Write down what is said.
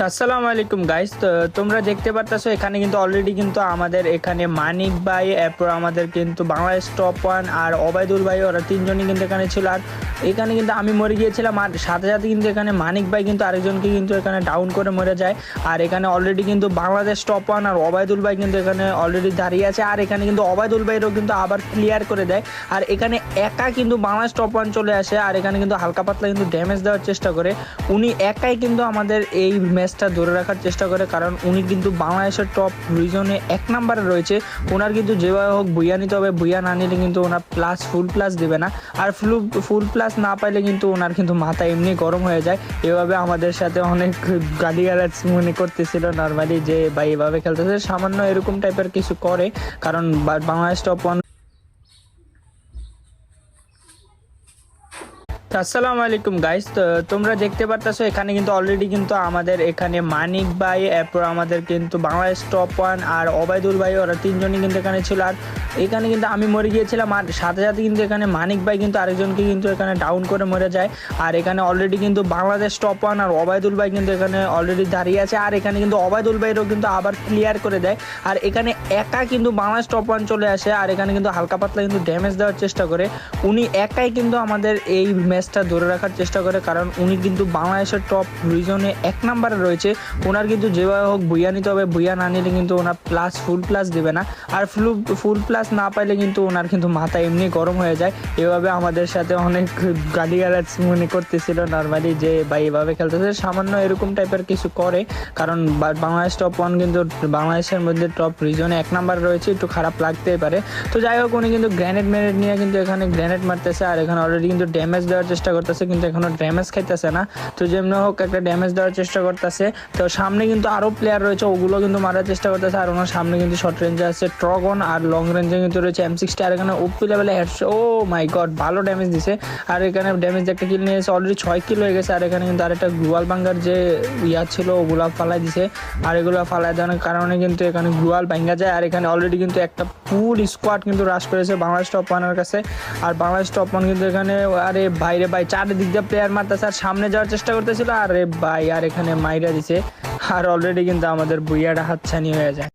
আসসালামু আলাইকুম গাইস। তো তোমরা দেখতে পারতেছো এখানে কিন্তু অলরেডি কিন্তু আমাদের এখানে মানিক ভাই, এরপর আমাদের কিন্তু বাংলাদেশ টপ ওয়ান আর ওবায়দুল ভাই, ওরা তিনজনই কিন্তু এখানে ছিল। আর এখানে কিন্তু আমি মরে গিয়েছিলাম, আর সাথে সাথে কিন্তু এখানে মানিক ভাই কিন্তু আরেকজনকে কিন্তু এখানে ডাউন করে মরে যায়। আর এখানে অলরেডি কিন্তু বাংলাদেশ টপ ওয়ান আর ওবায়দুল ভাই কিন্তু এখানে অলরেডি দাঁড়িয়ে আছে। আর এখানে কিন্তু ওবায়দুল ভাইয়েরও কিন্তু আবার ক্লিয়ার করে দেয়। আর এখানে একা কিন্তু বাংলাদেশ টপ ওয়ান চলে আসে, আর এখানে কিন্তু হালকা পাতলা কিন্তু ড্যামেজ দেওয়ার চেষ্টা করে। উনি একাই কিন্তু আমাদের এই ম্যাচটা ধরে রাখার চেষ্টা করে, কারণ উনি কিন্তু বাংলাদেশের টপ রিজনে এক নম্বরে রয়েছে। ওনার কিন্তু যেভাবে হোক বুইয়া নিতে হবে, বুইয়া না নিলে কিন্তু ওনার ফুল প্লাস দেবে না। আর ফুল প্লাস না পাইলে কিন্তু ওনার কিন্তু মাথা এমনি গরম হয়ে যায়। এভাবে আমাদের সাথে অনেক গালিগালাজ মনে করতেছিল নর্মালি, যে ভাই এভাবে খেলতেছে, সামান্য এরকম টাইপের কিছু করে, কারণ বাংলাদেশ টপ ওয়ান। আসসালামু আলাইকুম গাইস। তো তোমরা দেখতে পারতেছো এখানে কিন্তু অলরেডি কিন্তু আমাদের এখানে মানিক ভাই, এরপর আমাদের কিন্তু বাংলাদেশ টপ ওয়ান আর ওবায়দুল ভাই, ওরা তিনজনই কিন্তু এখানে ছিল। আর এখানে কিন্তু আমি মরে গিয়েছিলাম, আর সাথে সাথে কিন্তু এখানে মানিক ভাই কিন্তু আরেকজনকে কিন্তু এখানে ডাউন করে মরে যায়। আর এখানে অলরেডি কিন্তু বাংলাদেশ টপ ওয়ান আর ওবায়দুল ভাই কিন্তু এখানে অলরেডি দাঁড়িয়ে আছে। আর এখানে কিন্তু ওবায়দুল ভাইয়েরও কিন্তু আবার ক্লিয়ার করে দেয়। আর এখানে একা কিন্তু বাংলাদেশ টপ ওয়ান চলে আসে, আর এখানে কিন্তু হালকা পাতলা কিন্তু ড্যামেজ দেওয়ার চেষ্টা করে। উনি একাই কিন্তু আমাদের এই ম্যাচটা ধরে রাখার চেষ্টা করে, কারণ উনি কিন্তু বাংলাদেশের টপ রিজনে এক নম্বরে রয়েছে। ওনার কিন্তু যেভাবে হোক বুইয়া নিতে হবে, বুইয়া না নিলে কিন্তু ওনার ফুল প্লাস দেবে না। আর ফুল প্লাস না পাইলে কিন্তু ওনার কিন্তু মাথা এমনি গরম হয়ে যায়। এভাবে আমাদের সাথে অনেক গালিগালাজ মনে করতেছিল নর্মালি, যে ভাই এভাবে খেলতেছে, সামান্য এরকম টাইপের কিছু করে, কারণ বাংলাদেশ টপ ওয়ান কিন্তু বাংলাদেশের মধ্যে টপ রিজনে এক নম্বরে রয়েছে, একটু খারাপ লাগতেই পারে। তো যাই হোক, উনি কিন্তু গ্রেনেড নিয়ে কিন্তু এখানে গ্রেনেড মারতেছে, আর এখানে অলরেডি কিন্তু ড্যামেজ দেওয়ার চেষ্টা করতেছে, কিন্তু এখনো ড্যামেজ খাইতেছে না। তো যেমন হোক একটা ড্যামেজ দেওয়ার চেষ্টা করতেছে। তো সামনে কিন্তু আরো প্লেয়ার রয়েছে, ওগুলো কিন্তু মারার চেষ্টা করতেছে। আর ওনার সামনে কিন্তু শর্ট রেঞ্জে আছে ট্রগন, আর লং রেঞ্জে কিন্তু রয়েছে M60। আর এখানে ওপি লেভেলে হেডশট, ও মাই গড, ভালো ড্যামেজ দিছে। আর এখানে ড্যামেজ একটা কিল নিয়েছে, অলরেডি 6 কিল হয়ে গেছে। আর এখানে কিন্তু আরেকটা গ্লুয়াল বাঙ্গার যে ইয়া ছিল, ওগুলা ফালাই দিছে। আর এগুলো ফালাই দেওয়ার কারণে কিন্তু এখানে গ্লুয়াল ভাঙ্গা যায়। আর এখানে অলরেডি কিন্তু একটা ফুল স্কোয়াড কিন্তু রাশ করেছে বাংলাদেশ টপ ওয়ানের কাছে। আর বাংলাদেশ টপ ওয়ান কিন্তু এখানে, আরে ভাইরে ভাই, চারিদিক দিয়ে প্লেয়ার মারতেছে, আর সামনে যাওয়ার চেষ্টা করতেছিল, আরে ভাই, আর এখানে মাইরা দিছে। আর অলরেডি কিন্তু আমাদের বুইয়াটা হাতছানি হয়ে যায়।